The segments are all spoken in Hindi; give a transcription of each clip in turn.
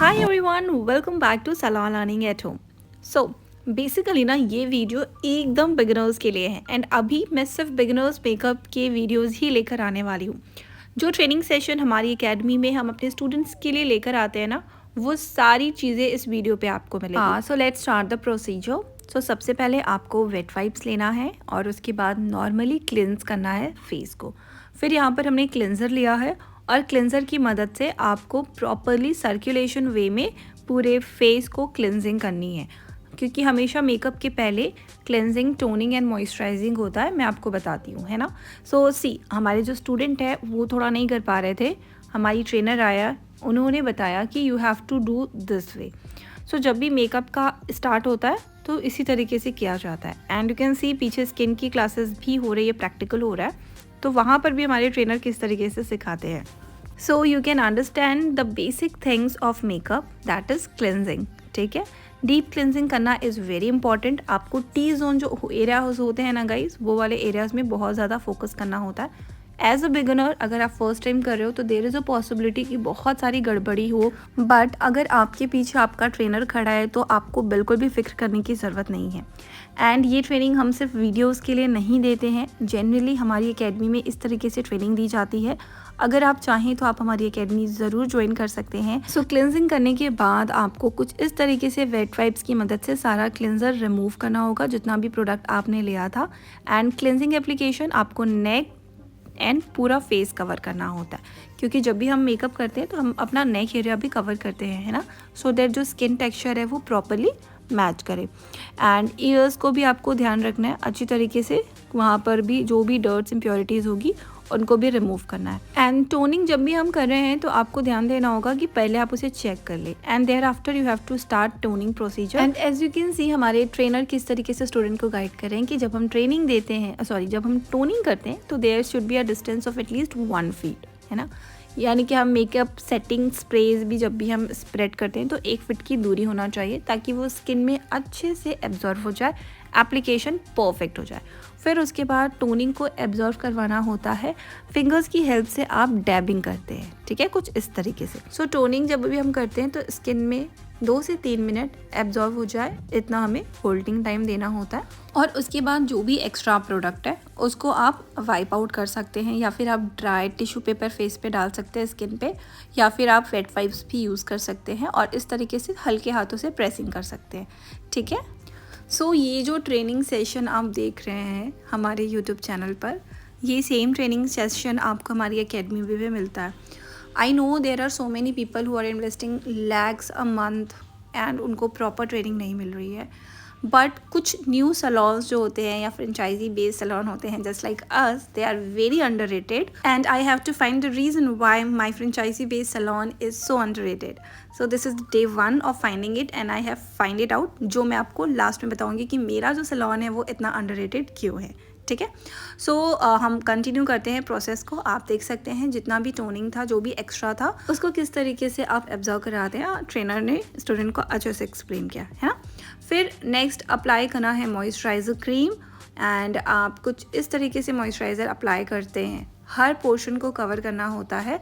Hi everyone, welcome back to Salah learning at home. So basically ना ये वीडियो एकदम बिगिनर्स के लिए है एंड अभी मैं सिर्फ बिगिनर्स मेकअप के वीडियोस ही लेकर आने वाली हूँ। जो ट्रेनिंग सेशन हमारी एकेडमी में हम अपने स्टूडेंट्स के लिए लेकर आते हैं ना, वो सारी चीज़ें इस वीडियो पे आपको मिलेगी। हाँ, so let's start the procedure. So सबसे पहले आपको वेट वाइप्स लेना है और उसके बाद नॉर्मली क्लिनज करना है फेस को। फिर यहाँ पर हमने क्लिनजर लिया है और क्लिनजर की मदद से आपको प्रॉपरली सर्कुलेशन वे में पूरे फेस को क्लिनजिंग करनी है, क्योंकि हमेशा मेकअप के पहले क्लेंजिंग, टोनिंग एंड मॉइस्चराइजिंग होता है। मैं आपको बताती हूँ, है ना। सो हमारे जो स्टूडेंट है वो थोड़ा नहीं कर पा रहे थे। हमारी ट्रेनर आया, उन्होंने बताया कि you have to do this way. So जब भी मेकअप का स्टार्ट होता है तो इसी तरीके से किया जाता है। एंड यू कैन सी पीछे स्किन की क्लासेस भी हो रही है, प्रैक्टिकल हो रहा है, तो वहाँ पर भी हमारे ट्रेनर किस तरीके से सिखाते हैं। So you can understand the basic things of makeup, that is cleansing. ठीक है, डीप क्लिनजिंग करना इज़ वेरी इंपॉर्टेंट। आपको टी जोन जो एरियाज होते हैं ना गाइज, वो वाले एरियाज में बहुत ज़्यादा फोकस करना होता है। एज अ बिगिनर अगर आप फर्स्ट टाइम कर रहे हो तो देर इज़ अ पॉसिबिलिटी कि बहुत सारी गड़बड़ी हो, बट अगर आपके पीछे आपका ट्रेनर खड़ा है तो आपको बिल्कुल भी फिक्र करने की ज़रूरत नहीं है। एंड ये ट्रेनिंग हम सिर्फ वीडियोस के लिए नहीं देते हैं, जनरली हमारी एकेडमी में इस तरीके से ट्रेनिंग दी जाती है। अगर आप चाहें तो आप हमारी एकेडमी ज़रूर ज्वाइन कर सकते हैं। सो क्लिनजिंग करने के बाद आपको कुछ इस तरीके से वेट वाइप्स की मदद से सारा क्लिनजर रिमूव करना होगा, जितना भी प्रोडक्ट आपने लिया था। एंड क्लिनजिंग एप्लीकेशन आपको नेक एंड पूरा फेस कवर करना होता है, क्योंकि जब भी हम मेकअप करते हैं तो हम अपना नेक एरिया भी कवर करते हैं, है ना, सो दैट जो स्किन टेक्सचर है वो प्रॉपरली मैच करे। एंड ईयर्स को भी आपको ध्यान रखना है अच्छी तरीके से, वहाँ पर भी जो भी डर्ट्स इम्प्योरिटीज़ होगी उनको भी रिमूव करना है। एंड टोनिंग जब भी हम कर रहे हैं तो आपको ध्यान देना होगा कि पहले आप उसे चेक कर ले and thereafter you have to start toning procedure. And as you can see हमारे ट्रेनर किस तरीके से स्टूडेंट को गाइड कर रहे हैं कि जब हम ट्रेनिंग देते हैं, जब हम टोनिंग करते हैं तो there should be a distance of at least 1 feet, है ना। यानी कि हम मेकअप सेटिंग स्प्रेज भी जब भी हम स्प्रेड करते हैं तो 1 फीट की दूरी होना चाहिए, ताकि वो स्किन में अच्छे से एब्जॉर्व हो जाए, एप्लीकेशन परफेक्ट हो जाए। फिर उसके बाद टोनिंग को एब्जॉर्व करवाना होता है, फिंगर्स की हेल्प से आप डैबिंग करते हैं, ठीक है, कुछ इस तरीके से। सो टोनिंग जब भी हम करते हैं तो स्किन में 2 से 3 मिनट एब्जॉर्व हो जाए, इतना हमें होल्डिंग टाइम देना होता है। और उसके बाद जो भी एक्स्ट्रा प्रोडक्ट है उसको आप वाइप आउट कर सकते हैं, या फिर आप ड्राई टिश्यू पेपर फेस पे डाल सकते हैं स्किन पे, या फिर आप वेट वाइप्स भी यूज़ कर सकते हैं और इस तरीके से हल्के हाथों से प्रेसिंग कर सकते हैं, ठीक है। सो ये जो ट्रेनिंग सेशन आप देख रहे हैं हमारे यूट्यूब चैनल पर, ये सेम ट्रेनिंग सेशन आपको हमारी एकेडमी में भी मिलता है। I know there are so many people who are investing lakhs a month एंड उनको प्रॉपर ट्रेनिंग नहीं मिल रही है, बट कुछ न्यू सलॉन्स जो होते हैं या फ्रेंचाइजी बेस्ड सलॉन होते हैं just like us, they are very underrated and I have to find the reason why my franchisee based salon is so underrated. So this is day 1 of finding it and I have find it out, जो मैं आपको लास्ट में बताऊंगी कि मेरा जो सलॉन है वो इतना अंडररेटेड क्यों है, ठीक है। सो हम कंटिन्यू करते हैं प्रोसेस को। आप देख सकते हैं जितना भी टोनिंग था, जो भी एक्स्ट्रा था, उसको किस तरीके से आप एब्जॉर्व कराते हैं। ट्रेनर ने स्टूडेंट को अच्छे से एक्सप्लेन किया है ना। फिर नेक्स्ट अप्लाई करना है मॉइस्चराइज़र क्रीम एंड आप कुछ इस तरीके से मॉइस्चराइज़र अप्लाई करते हैं, हर पोर्शन को कवर करना होता है।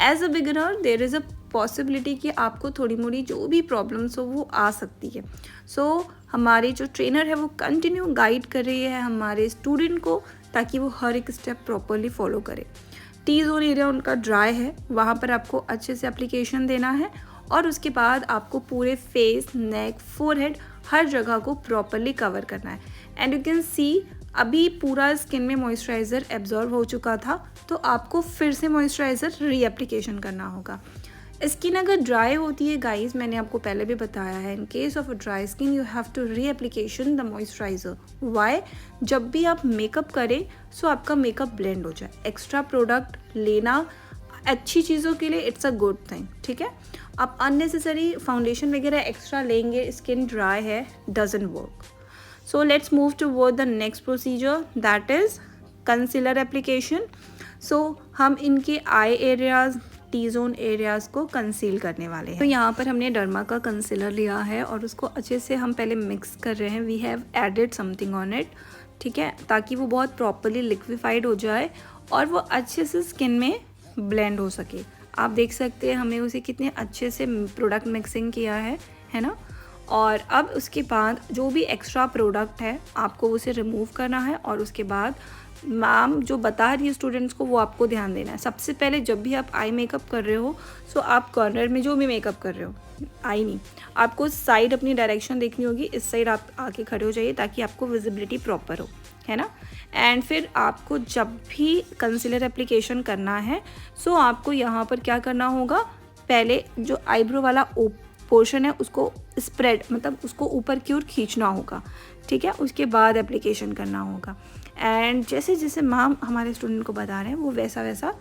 As a beginner there is a possibility कि आपको थोड़ी मोड़ी जो भी प्रॉब्लम्स हो वो आ सकती है। सो हमारे जो ट्रेनर है वो कंटिन्यू गाइड कर रही है हमारे स्टूडेंट को, ताकि वो हर एक स्टेप प्रॉपरली फॉलो करे। टी जोन एरिया उनका ड्राई है, वहाँ पर आपको अच्छे से एप्लीकेशन देना है और उसके बाद आपको पूरे फेस, नेक, फोरहेड, हर जगह को प्रॉपरली कवर करना है। एंड यू कैन सी अभी पूरा स्किन में मॉइस्चराइज़र एब्जॉर्व हो चुका था, तो आपको फिर से मॉइस्चराइज़र री एप्लीकेशन करना होगा। स्किन अगर ड्राई होती है गाइस, मैंने आपको पहले भी बताया है, in case of a dry skin you have to reapplication the moisturiser. Why? जब भी आप मेकअप करें सो आपका मेकअप ब्लेंड हो जाए। एक्स्ट्रा प्रोडक्ट लेना अच्छी चीज़ों के लिए इट्स अ गुड थिंग, ठीक है। आप अननेसेसरी फाउंडेशन वगैरह एक्स्ट्रा लेंगे, स्किन ड्राई है, doesn't work. So let's move toward the next procedure, that is concealer application. So हम इनके eye areas, T zone areas को कंसील करने वाले हैं। तो यहाँ पर हमने डर्मा का कंसीलर लिया है और उसको अच्छे से हम पहले मिक्स कर रहे हैं। We have added something on it, ठीक है, ताकि वो बहुत प्रॉपरली लिक्विफाइड हो जाए और वो अच्छे से स्किन में ब्लेंड हो सके। आप देख सकते हैं हमने उसे कितने अच्छे से प्रोडक्ट मिक्सिंग किया है ना। और अब उसके बाद जो भी एक्स्ट्रा प्रोडक्ट है आपको उसे रिमूव करना है, और उसके बाद मैम जो बता रही है स्टूडेंट्स को वो आपको ध्यान देना है। सबसे पहले जब भी आप आई मेकअप कर रहे हो, सो आप कॉर्नर में जो भी मेकअप कर रहे हो, आई नहीं, आपको साइड अपनी डायरेक्शन देखनी होगी, इस साइड आप आके खड़े हो जाइए ताकि आपको विजिबिलिटी प्रॉपर हो, है ना। एंड फिर आपको जब भी कंसीलर एप्लीकेशन करना है, सो आपको यहाँ पर क्या करना होगा, पहले जो आईब्रो वाला पोर्शन है उसको स्प्रेड, मतलब उसको ऊपर की ओर खींचना होगा, ठीक है। उसके बाद एप्लीकेशन करना होगा। एंड जैसे जैसे मैम हमारे स्टूडेंट को बता रहे हैं वो वैसा वैसा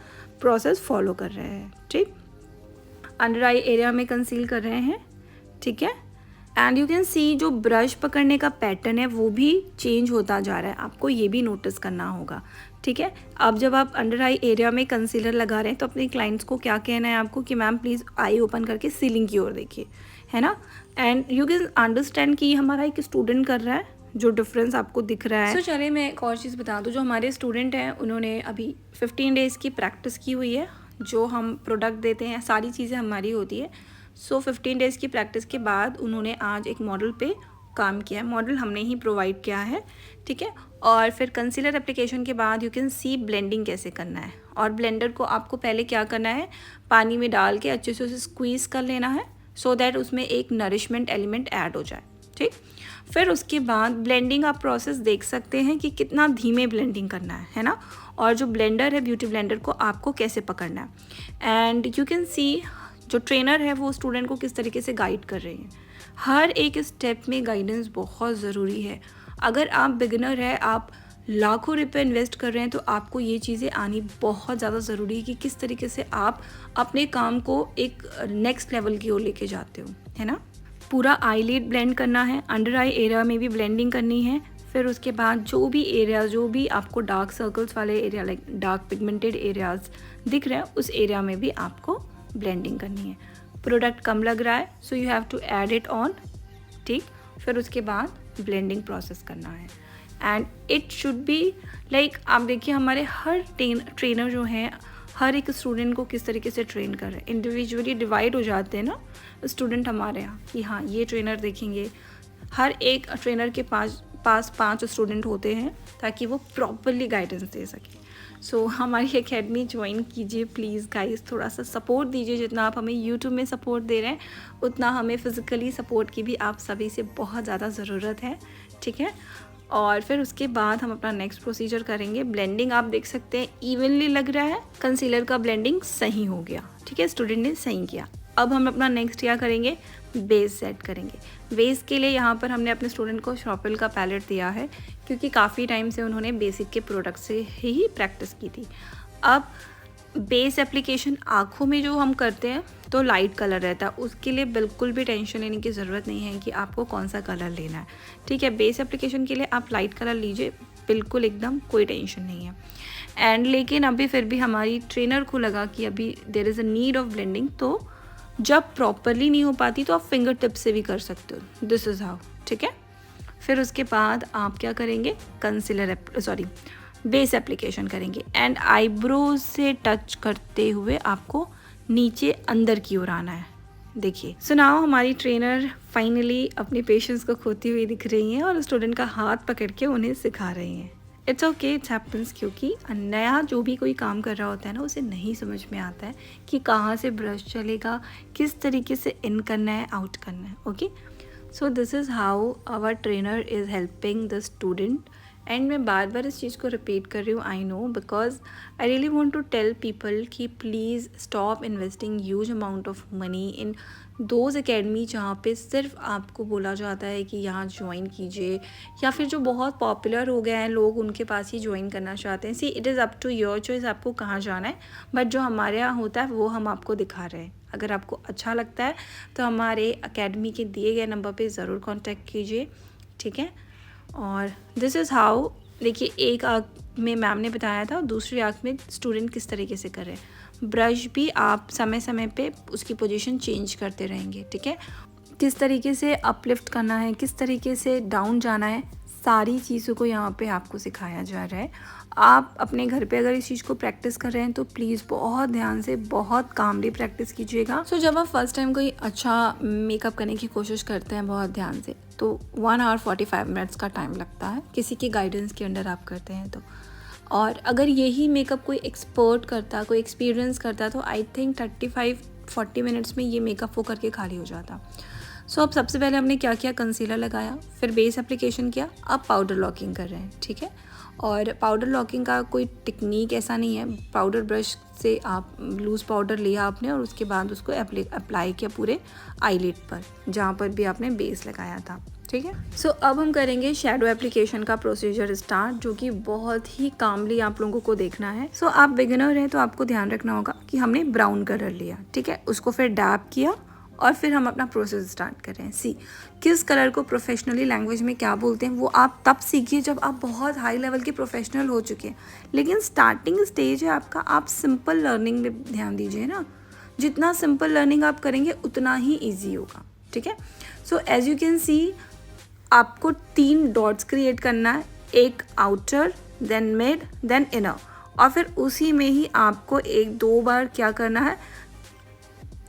प्रोसेस फॉलो कर रहे हैं, ठीक। अंडर आई एरिया में कंसील कर रहे हैं, ठीक है। एंड यू कैन सी जो ब्रश पकड़ने का पैटर्न है वो भी चेंज होता जा रहा है, आपको ये भी नोटिस करना होगा, ठीक है। अब जब आप अंडर आई एरिया में कंसीलर लगा रहे हैं तो अपने क्लाइंट्स को क्या कहना है आपको कि मैम प्लीज़ आई ओपन करके सीलिंग की ओर देखिए, है ना। एंड यू कैन अंडरस्टैंड कि हमारा एक स्टूडेंट कर रहा है, जो डिफरेंस आपको दिख रहा है। सो चलिए मैं एक और चीज़ बता दूँ, जो हमारे स्टूडेंट हैं उन्होंने अभी 15 डेज़ की प्रैक्टिस की हुई है। जो हम प्रोडक्ट देते हैं सारी चीज़ें हमारी होती है। सो 15 डेज़ की प्रैक्टिस के बाद उन्होंने आज एक मॉडल पे काम किया है, मॉडल हमने ही प्रोवाइड किया है, ठीक है। और फिर कंसीलर एप्लीकेशन के बाद यू कैन सी ब्लेंडिंग कैसे करना है, और ब्लेंडर को आपको पहले क्या करना है, पानी में डाल के अच्छे से उसे स्क्वीज़ कर लेना है, सो दैट उसमें एक नरिशमेंट एलिमेंट ऐड हो जाए, ठीक। फिर उसके बाद ब्लेंडिंग आप प्रोसेस देख सकते हैं कि कितना धीमे ब्लेंडिंग करना है ना। और जो ब्लेंडर है, ब्यूटी ब्लेंडर को आपको कैसे पकड़ना है। एंड यू कैन सी जो ट्रेनर है वो स्टूडेंट को किस तरीके से गाइड कर रही है। हर एक स्टेप में गाइडेंस बहुत ज़रूरी है। अगर आप बिगिनर है, आप लाखों रुपए इन्वेस्ट कर रहे हैं, तो आपको ये चीज़ें आनी बहुत ज़्यादा ज़रूरी है कि किस तरीके से आप अपने काम को एक नेक्स्ट लेवल की ओर लेके जाते हो, है ना। पूरा आईलिड ब्लेंड करना है, अंडर आई एरिया में भी ब्लेंडिंग करनी है। फिर उसके बाद जो भी एरिया, जो भी आपको डार्क सर्कल्स वाले area, like dark pigmented areas दिख रहे हैं, उस एरिया में भी आपको ब्लेंडिंग करनी है। प्रोडक्ट कम लग रहा है, so you have to add it on, ठीक। फिर उसके बाद ब्लेंडिंग प्रोसेस करना है। And it should be like, आप देखिए हमारे हर ट्रेनर जो हैं हर एक स्टूडेंट को किस तरीके से ट्रेन कर रहे हैं, इंडिविजुअली डिवाइड हो जाते हैं ना स्टूडेंट हमारे यहाँ कि हाँ ये ट्रेनर देखेंगे। हर एक ट्रेनर के पास 5 स्टूडेंट होते हैं ताकि वो प्रॉपरली गाइडेंस दे सके। सो हमारी एकेडमी ज्वाइन कीजिए प्लीज़ गाइस, थोड़ा सा सपोर्ट दीजिए। जितना आप हमें यूट्यूब में सपोर्ट दे रहे हैं उतना हमें फ़िज़िकली सपोर्ट की भी आप सभी से बहुत ज़्यादा ज़रूरत है, ठीक है। और फिर उसके बाद हम अपना नेक्स्ट प्रोसीजर करेंगे। ब्लेंडिंग आप देख सकते हैं इवनली लग रहा है, कंसीलर का ब्लेंडिंग सही हो गया, ठीक है, स्टूडेंट ने सही किया। अब हम अपना नेक्स्ट क्या करेंगे, बेस सेट करेंगे। बेस के लिए यहाँ पर हमने अपने स्टूडेंट को शॉपिल का पैलेट दिया है, क्योंकि काफ़ी टाइम से उन्होंने बेसिक के प्रोडक्ट से ही प्रैक्टिस की थी। अब बेस एप्लीकेशन आँखों में जो हम करते हैं तो लाइट कलर रहता है, उसके लिए बिल्कुल भी टेंशन लेने की ज़रूरत नहीं है कि आपको कौन सा कलर लेना है, ठीक है। बेस एप्लीकेशन के लिए आप लाइट कलर लीजिए, बिल्कुल एकदम कोई टेंशन नहीं है। एंड लेकिन अभी फिर भी हमारी ट्रेनर को लगा कि अभी there is a need of blending, तो जब प्रॉपरली नहीं हो पाती तो आप फिंगर टिप से भी कर सकते हो, दिस इज़ हाउ, ठीक है। फिर उसके बाद आप क्या करेंगे, बेस एप्लीकेशन करेंगे। एंड आईब्रोज से टच करते हुए आपको नीचे अंदर की ओर आना है। देखिए, सो नाउ हमारी ट्रेनर फाइनली अपने पेशेंस को खोती हुई दिख रही हैं और स्टूडेंट का हाथ पकड़ के उन्हें सिखा रही हैं। इट्स ओके, इट्स हैपन्स, क्योंकि नया जो भी कोई काम कर रहा होता है ना, उसे नहीं समझ में आता है कि कहाँ से ब्रश चलेगा, किस तरीके से इन करना है, आउट करना है, okay. So this is how our trainer is helping the student. And मैं बार बार इस चीज़ को रिपीट कर रही हूँ, I know, because I really want to tell people कि please stop investing huge amount of money in those academy जहाँ पे सिर्फ आपको बोला जाता है कि यहाँ ज्वाइन कीजिए, या फिर जो बहुत पॉपुलर हो गए हैं लोग उनके पास ही ज्वाइन करना चाहते हैं। See, it is up to your choice आपको कहाँ जाना है, बट जो हमारे यहाँ होता है वो हम आपको दिखा रहे हैं। अगर आपको अच्छा लगता है तो हमारे अकेडमी के दिए गए नंबर पे ज़रूर कांटेक्ट कीजिए, ठीक है। और दिस इज़ हाउ, देखिए एक आँख में मैम ने बताया था, दूसरी आँख में स्टूडेंट किस तरीके से करें। ब्रश भी आप समय समय पे उसकी पोजीशन चेंज करते रहेंगे, ठीक है। किस तरीके से अपलिफ्ट करना है, किस तरीके से डाउन जाना है, सारी चीज़ों को यहाँ पे आपको सिखाया जा रहा है। आप अपने घर पे अगर इस चीज़ को प्रैक्टिस कर रहे हैं तो प्लीज़ बहुत ध्यान से, बहुत कामली प्रैक्टिस कीजिएगा। सो जब आप फर्स्ट टाइम कोई अच्छा मेकअप करने की कोशिश करते हैं बहुत ध्यान से, तो 1 आवर 45 मिनट्स का टाइम लगता है किसी की गाइडेंस के अंडर आप करते हैं तो। और अगर यही मेकअप कोई एक्सपर्ट करता, कोई एक्सपीरियंस करता, तो आई थिंक 35-40 मिनट्स में ये मेकअप वो करके खाली हो जाता। सो अब सबसे पहले हमने क्या किया, कंसीलर लगाया, फिर बेस एप्लीकेशन किया, अब पाउडर लॉकिंग कर रहे हैं, ठीक है। और पाउडर लॉकिंग का कोई टेक्निक ऐसा नहीं है, पाउडर ब्रश से आप लूज़ पाउडर लिया आपने और उसके बाद उसको अप्लाई किया पूरे आईलिड पर जहाँ पर भी आपने बेस लगाया था, ठीक है। सो अब हम करेंगे शेडो एप्लीकेशन का प्रोसीजर स्टार्ट, जो कि बहुत ही कामली आप लोगों को देखना है। सो आप बिगिनर हैं तो आपको ध्यान रखना होगा कि हमने ब्राउन कलर लिया, ठीक है, उसको फिर डैप किया और फिर हम अपना प्रोसेस स्टार्ट कर रहे हैं। सी, किस कलर को प्रोफेशनली लैंग्वेज में क्या बोलते हैं वो आप तब सीखिए जब आप बहुत हाई लेवल के प्रोफेशनल हो चुके हैं, लेकिन स्टार्टिंग स्टेज है आपका, आप सिंपल लर्निंग में ध्यान दीजिए ना। जितना सिंपल लर्निंग आप करेंगे उतना ही ईजी होगा, ठीक है। So as you can see, आपको 3 डॉट्स क्रिएट करना है, एक outer, then mid, then inner, और फिर उसी में ही आपको 1-2 बार क्या करना है,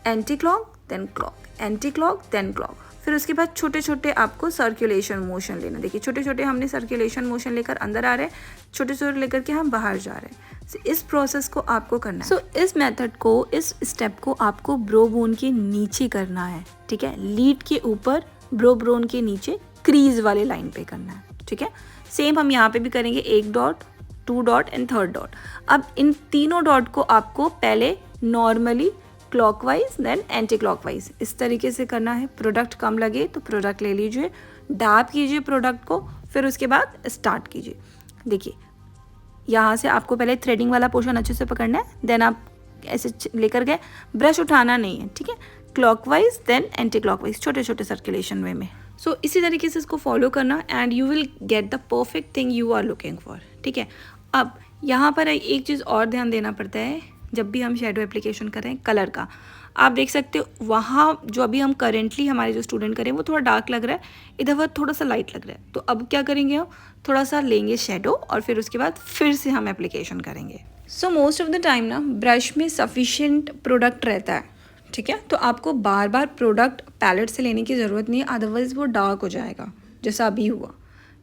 anti clock then clock, anti clock then clock. फिर उसके बाद छोटे छोटे आपको सर्कुलेशन मोशन लेना। देखिए छोटे छोटे हमने सर्कुलेशन मोशन लेकर अंदर आ रहे हैं, छोटे छोटे लेकर के हम बाहर जा रहे हैं। सो इस प्रोसेस को आपको करना है। सो इस मेथड को, इस स्टेप को आपको ब्रो बोन के नीचे करना है, ठीक है, लीड के ऊपर, ब्रो बोन के नीचे क्रीज वाले लाइन पे करना है, ठीक है। सेम हम यहाँ पे भी करेंगे, 1 dot, 2 dot and 3rd dot. अब इन तीनों डॉट को आपको पहले normally clockwise then anti clockwise इस तरीके से करना है। प्रोडक्ट कम लगे तो प्रोडक्ट ले लीजिए, डैप कीजिए प्रोडक्ट को, फिर उसके बाद स्टार्ट कीजिए। देखिए यहाँ से आपको पहले थ्रेडिंग वाला पोर्शन अच्छे से पकड़ना है, देन आप ऐसे लेकर गए, ब्रश उठाना नहीं है, ठीक है, क्लॉकवाइज देन एंटी क्लॉकवाइज, छोटे छोटे सर्कुलेशन वे में। सो इसी तरीके से इसको फॉलो करना and you will get the perfect thing you are looking for, ठीक है। अब यहाँ पर एक चीज़ और ध्यान देना पड़ता है जब भी हम शेडो एप्लीकेशन करें, कलर का। आप देख सकते हो वहाँ जो अभी हम करेंटली हमारे जो स्टूडेंट करें वो थोड़ा डार्क लग रहा है, इधर वह थोड़ा सा लाइट लग रहा है, तो अब क्या करेंगे, हम थोड़ा सा लेंगे शेडो और फिर उसके बाद फिर से हम एप्लीकेशन करेंगे। So most of the time ना ब्रश में सफिशिएंट प्रोडक्ट रहता है, ठीक है, तो आपको बार बार प्रोडक्ट पैलेट से लेने की ज़रूरत नहीं है, अदरवाइज़ वो डार्क हो जाएगा जैसा अभी हुआ,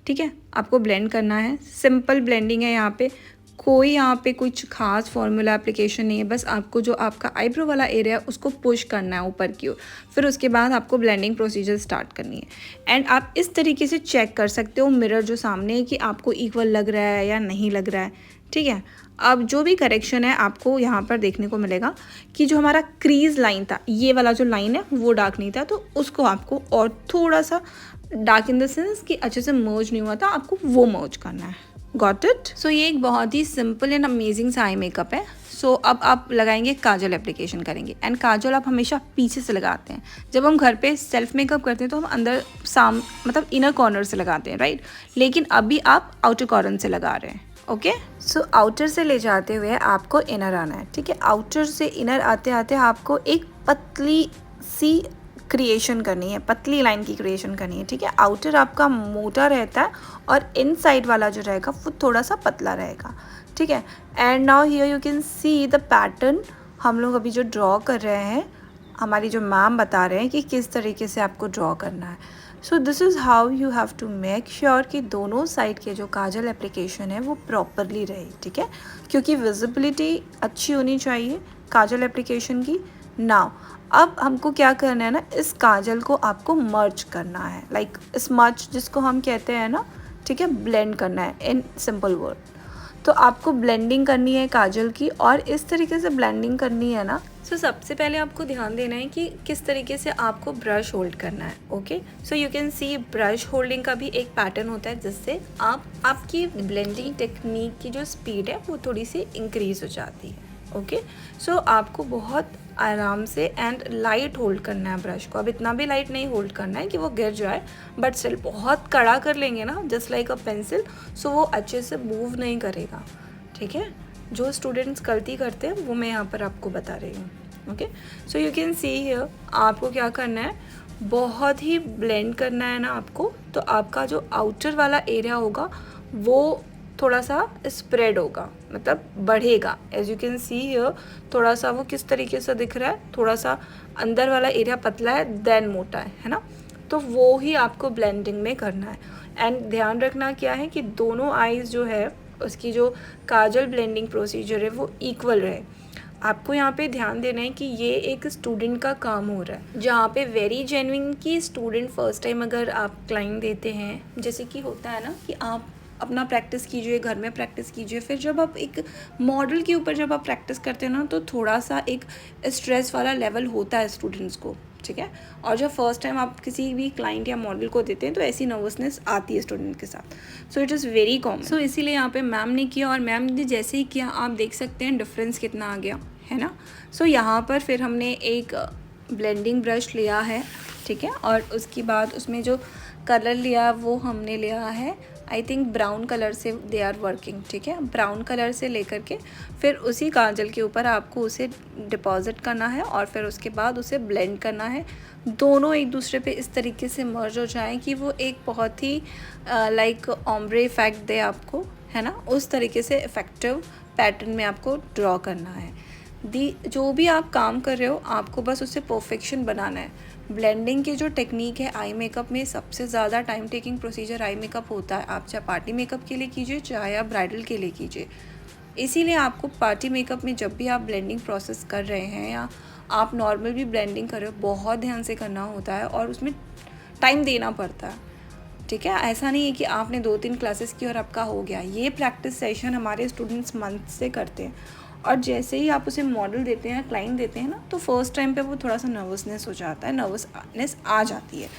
ठीक है। आपको ब्लेंड करना है, सिंपल ब्लेंडिंग है यहाँ पे, कोई यहाँ पे कुछ खास फॉर्मूला एप्लीकेशन नहीं है, बस आपको जो आपका आईब्रो वाला एरिया है उसको पुश करना है ऊपर की ओर, फिर उसके बाद आपको ब्लेंडिंग प्रोसीजर स्टार्ट करनी है। एंड आप इस तरीके से चेक कर सकते हो मिरर जो सामने है कि आपको इक्वल लग रहा है या नहीं लग रहा है, ठीक है। अब जो भी करेक्शन है आपको यहाँ पर देखने को मिलेगा कि जो हमारा क्रीज लाइन था, ये वाला जो लाइन है वो डार्क नहीं था, तो उसको आपको और थोड़ा सा डार्क इन द सेंस कि अच्छे से मर्ज नहीं हुआ था, आपको वो मर्ज करना है। Got it. सो ये एक बहुत ही सिंपल एंड अमेजिंग सा आई मेकअप है। सो अब आप लगाएंगे काजल एप्लीकेशन करेंगे, एंड काजल आप हमेशा पीछे से लगाते हैं। जब हम घर पे सेल्फ मेकअप करते हैं तो हम अंदर मतलब इनर कॉर्नर से लगाते हैं, राइट, लेकिन अभी आप आउटर कॉर्नर से लगा रहे हैं, ओके। सो आउटर से ले जाते हुए आपको इनर आना है, ठीक है। आउटर से इनर आते आते आपको एक पतली सी क्रिएशन करनी है, पतली लाइन की क्रिएशन करनी है, ठीक है। आउटर आपका मोटा रहता है और इनसाइड वाला जो रहेगा वो थोड़ा सा पतला रहेगा, ठीक है। And now here you can see the pattern हम लोग अभी जो ड्रॉ कर रहे हैं, हमारी जो मैम बता रहे हैं कि किस तरीके से आपको ड्रॉ करना है। So this is how you have to make sure कि दोनों साइड के जो काजल एप्लीकेशन है वो प्रॉपरली रहे, ठीक है, क्योंकि विजिबिलिटी अच्छी होनी चाहिए काजल एप्लीकेशन की। नाउ अब हमको क्या करना है ना, इस काजल को आपको मर्ज करना है, लाइक स्मच जिसको हम कहते हैं ना, ठीक है, ब्लेंड करना है इन सिंपल वर्ड। तो आपको ब्लेंडिंग करनी है काजल की, और इस तरीके से ब्लेंडिंग करनी है ना। सो सबसे पहले आपको ध्यान देना है कि किस तरीके से आपको ब्रश होल्ड करना है, okay. So you can C brush holding का भी एक पैटर्न होता है जिससे आपकी ब्लेंडिंग टेक्निक की जो स्पीड है वो थोड़ी सी इंक्रीज हो जाती है, ओके। सो आपको बहुत आराम से एंड लाइट होल्ड करना है ब्रश को। अब इतना भी लाइट नहीं होल्ड करना है कि वो गिर जाए, बट स्टिल बहुत कड़ा कर लेंगे ना जस्ट लाइक अ पेंसिल, सो वो अच्छे से मूव नहीं करेगा, ठीक है। जो स्टूडेंट्स गलती करते हैं वो मैं यहाँ पर आपको बता रही हूँ, okay. So you can see here आपको क्या करना है, बहुत ही ब्लेंड करना है ना आपको, तो आपका जो आउटर वाला एरिया होगा वो थोड़ा सा स्प्रेड होगा, मतलब बढ़ेगा। As you can see here, थोड़ा सा वो किस तरीके से दिख रहा है, थोड़ा सा अंदर वाला एरिया पतला है देन मोटा है ना। तो वो ही आपको ब्लेंडिंग में करना है। एंड ध्यान रखना क्या है कि दोनों आईज जो है उसकी जो काजल ब्लेंडिंग प्रोसीजर है वो इक्वल रहे। आपको यहाँ पे ध्यान देना है कि ये एक स्टूडेंट का काम हो रहा है, जहाँ पे वेरी जेन्युइन कि स्टूडेंट फर्स्ट टाइम अगर आप क्लाइंट देते हैं, जैसे कि होता है ना कि आप अपना प्रैक्टिस कीजिए, घर में प्रैक्टिस कीजिए, फिर जब आप एक मॉडल के ऊपर जब आप प्रैक्टिस करते हैं ना तो थोड़ा सा एक स्ट्रेस वाला लेवल होता है स्टूडेंट्स को, ठीक है। और जब फर्स्ट टाइम आप किसी भी क्लाइंट या मॉडल को देते हैं तो ऐसी नर्वसनेस आती है स्टूडेंट के साथ। So it is very common. So इसीलिए यहाँ पे मैम ने किया, और मैम ने जैसे ही किया आप देख सकते हैं डिफरेंस कितना आ गया है ना। सो यहाँ पर फिर हमने एक ब्लेंडिंग ब्रश लिया है, ठीक है, और उसके बाद उसमें जो कलर लिया वो हमने लिया है आई थिंक ब्राउन कलर से दे आर वर्किंग, ठीक है। ब्राउन कलर से लेकर के फिर उसी काजल के ऊपर आपको उसे डिपॉजिट करना है और फिर उसके बाद उसे ब्लेंड करना है। दोनों एक दूसरे पे इस तरीके से मर्ज हो जाएं कि वो एक बहुत ही लाइक ऑम्ब्रे इफेक्ट दे आपको, है ना। उस तरीके से इफेक्टिव पैटर्न में आपको ड्रॉ करना है। जो भी आप काम कर रहे हो आपको बस उसे परफेक्शन बनाना है। ब्लेंडिंग की जो टेक्निक है आई मेकअप में सबसे ज़्यादा time taking procedure eye makeup होता है। आप चाहे पार्टी मेकअप के लिए कीजिए चाहे आप ब्राइडल के लिए कीजिए। इसीलिए आपको पार्टी मेकअप में जब भी आप ब्लेंडिंग प्रोसेस कर रहे हैं या आप नॉर्मल भी ब्लेंडिंग कर रहे हो बहुत ध्यान से करना होता है और उसमें टाइम देना पड़ता है, ठीक है। ऐसा नहीं है कि आपने 2-3 क्लासेस की और आपका हो गया। ये प्रैक्टिस सेशन हमारे स्टूडेंट्स मंथ से करते हैं और जैसे ही आप उसे मॉडल देते हैं, क्लाइंट देते हैं ना, तो फर्स्ट टाइम पे वो थोड़ा सा नर्वसनेस हो जाता है, नर्वसनेस आ जाती है।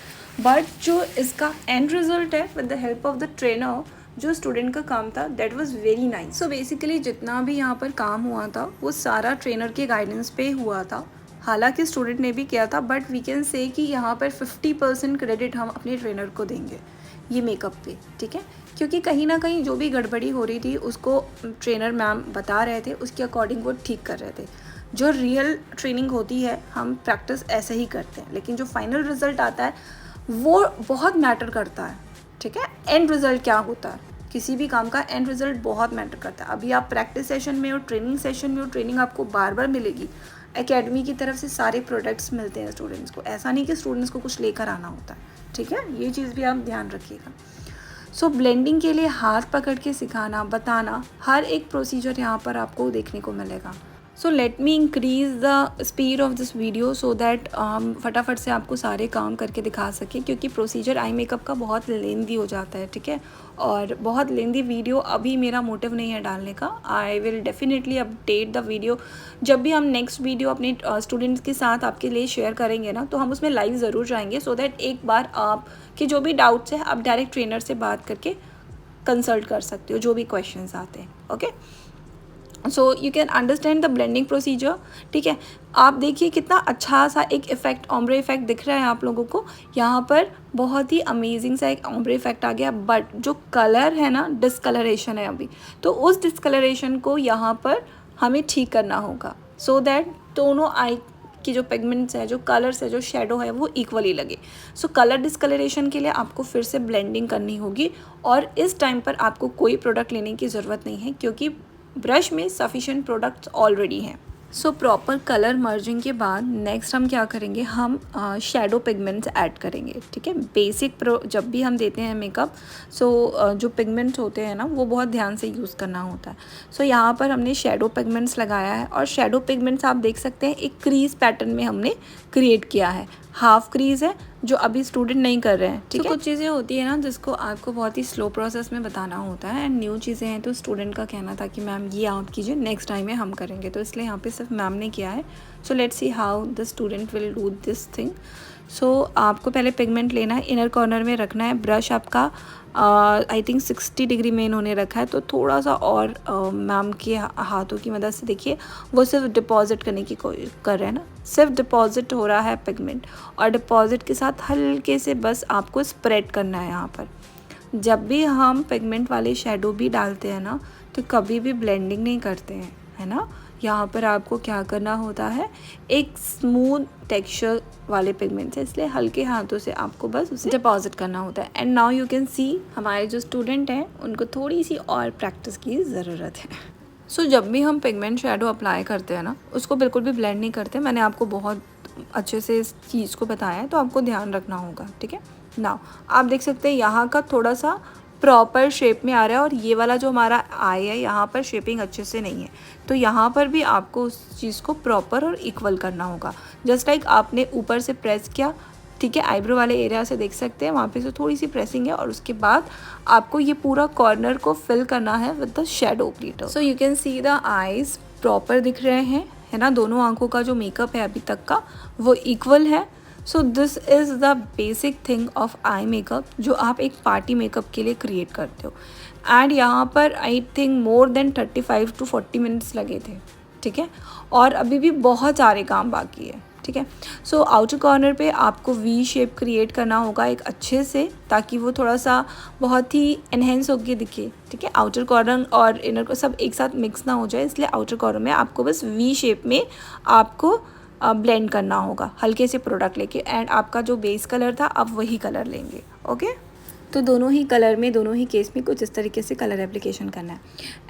बट जो इसका एंड रिजल्ट है with the help of the trainer, जो स्टूडेंट का काम था that was very nice. So basically जितना भी यहाँ पर काम हुआ था वो सारा ट्रेनर के गाइडेंस पे हुआ था। हालांकि स्टूडेंट ने भी किया था बट वी कैन से कि यहाँ पर 50% क्रेडिट हम अपने ट्रेनर को देंगे ये मेकअप पे, ठीक है। क्योंकि कहीं ना कहीं जो भी गड़बड़ी हो रही थी उसको ट्रेनर मैम बता रहे थे, उसके अकॉर्डिंग वो ठीक कर रहे थे। जो रियल ट्रेनिंग होती है हम प्रैक्टिस ऐसे ही करते हैं, लेकिन जो फाइनल रिजल्ट आता है वो बहुत मैटर करता है, ठीक है। एंड रिजल्ट क्या होता है, किसी भी काम का एंड रिजल्ट बहुत मैटर करता है। अभी आप प्रैक्टिस सेशन में हो, ट्रेनिंग सेशन में हो, ट्रेनिंग आपको बार बार मिलेगी। एकेडमी की तरफ से सारे प्रोडक्ट्स मिलते हैं स्टूडेंट्स को, ऐसा नहीं कि स्टूडेंट्स को कुछ लेकर आना होता है, ठीक है। ये चीज़ भी आप ध्यान रखिएगा। सो ब्लेंडिंग के लिए हाथ पकड़ के सिखाना, बताना, हर एक प्रोसीजर यहाँ पर आपको देखने को मिलेगा। So let me increase the speed of this video so that हम फटाफट से आपको सारे काम करके दिखा सकें, क्योंकि प्रोसीजर आई मेकअप का बहुत लेंदी हो जाता है, ठीक है। और बहुत लेंदी वीडियो अभी मेरा मोटिव नहीं है डालने का। I will definitely update the video. जब भी हम नेक्स्ट वीडियो अपने स्टूडेंट्स के साथ आपके लिए शेयर करेंगे ना, तो हम उसमें लाइव ज़रूर जाएंगे सो दैट एक बार आपके जो भी डाउट्स हैं आप डायरेक्ट ट्रेनर से बात करके कंसल्ट कर सकते हो, जो भी क्वेश्चंस आते हैं, okay. So you can understand the blending procedure, ठीक है। आप देखिए कितना अच्छा सा एक इफेक्ट, ऑम्ब्रे इफेक्ट दिख रहा है आप लोगों को। यहाँ पर बहुत ही अमेजिंग सा एक ऑम्ब्रे इफेक्ट आ गया, बट जो कलर है ना, डिस्कलरेशन है अभी, तो उस डिस्कलरेशन को यहाँ पर हमें ठीक करना होगा सो दैट दोनों आई की जो पिगमेंट्स है, जो कलर्स है, जो शेडो है, वो इक्वली लगे। सो कलर डिस्कलरेशन के लिए आपको फिर से ब्लेंडिंग करनी होगी और इस टाइम पर आपको कोई प्रोडक्ट लेने की ज़रूरत नहीं है क्योंकि ब्रश में सफिशिएंट प्रोडक्ट्स ऑलरेडी हैं। सो प्रॉपर कलर मर्जिंग के बाद नेक्स्ट हम क्या करेंगे, हम शेडो पिगमेंट्स ऐड करेंगे, ठीक है। बेसिक जब भी हम देते हैं मेकअप, जो पिगमेंट्स होते हैं ना वो बहुत ध्यान से यूज़ करना होता है। सो यहाँ पर हमने शेडो पिगमेंट्स लगाया है और शेडो पिगमेंट्स आप देख सकते हैं एक क्रीज पैटर्न में हमने क्रिएट किया है। हाफ क्रीज है जो अभी स्टूडेंट नहीं कर रहे हैं, ठीक है। कुछ चीज़ें होती है ना जिसको आपको बहुत ही स्लो प्रोसेस में बताना होता है एंड न्यू चीज़ें हैं तो स्टूडेंट का कहना था कि मैम ये आप कीजिए, नेक्स्ट टाइम में हम करेंगे, तो इसलिए यहाँ पे सिर्फ मैम ने किया है। So let's see how the student will do this thing. So आपको पहले पिगमेंट लेना है, इनर कॉर्नर में रखना है। ब्रश आपका आई थिंक 60 डिग्री में इन्होंने रखा है, तो थोड़ा सा और मैम के हाथों की मदद से देखिए वो सिर्फ डिपॉजिट करने की कोशिश कर रहे हैं ना, सिर्फ डिपॉजिट हो रहा है पिगमेंट, और डिपॉजिट के साथ हल्के से बस आपको स्प्रेड करना है यहाँ पर। जब भी हम पिगमेंट वाले शेडो भी डालते हैं ना तो कभी भी ब्लेंडिंग नहीं करते हैं, है ना। यहाँ पर आपको क्या करना होता है, एक स्मूथ टेक्सचर वाले पिगमेंट्स है, इसलिए हल्के हाथों से आपको बस उसे डिपॉजिट करना होता है। And now you can see हमारे जो स्टूडेंट हैं उनको थोड़ी सी और प्रैक्टिस की ज़रूरत है। सो जब भी हम पिगमेंट शेडो अप्लाई करते हैं ना, उसको बिल्कुल भी ब्लेंड नहीं करते। मैंने आपको बहुत अच्छे से इस चीज़ को बताया है, तो आपको ध्यान रखना होगा, ठीक है। नाउ आप देख सकते हैं यहाँ का थोड़ा सा प्रॉपर शेप में आ रहा है, और ये वाला जो हमारा आई है यहाँ पर शेपिंग अच्छे से नहीं है, तो यहाँ पर भी आपको उस चीज़ को प्रॉपर और इक्वल करना होगा। जस्ट लाइक आपने ऊपर से प्रेस किया, ठीक है, आईब्रो वाले एरिया से देख सकते हैं वहाँ पे से थोड़ी सी प्रेसिंग है, और उसके बाद आपको ये पूरा कॉर्नर को फिल करना है with the shadow glitter. So you can see the eyes proper दिख रहे हैं, है ना। दोनों आंखों का जो मेकअप है अभी तक का वो इक्वल है। So this is the basic thing of eye makeup जो आप एक पार्टी मेकअप के लिए क्रिएट करते हो। एंड यहाँ पर I think more than 35 to 40 minutes लगे थे, ठीक है, और अभी भी बहुत सारे काम बाकी है, ठीक है। सो आउटर कॉर्नर पे आपको वी शेप क्रिएट करना होगा एक अच्छे से, ताकि वो थोड़ा सा बहुत ही एनहेंस होकर दिखे, ठीक है। आउटर कॉर्नर और इनर को सब एक साथ मिक्स ना हो जाए, इसलिए आउटर कॉर्नर में आपको बस वी शेप में आपको ब्लेंड करना होगा हल्के से प्रोडक्ट लेके। एंड आपका जो बेस कलर था आप वही कलर लेंगे, ओके। तो दोनों ही कलर में, दोनों ही केस में कुछ इस तरीके से कलर एप्लीकेशन करना है।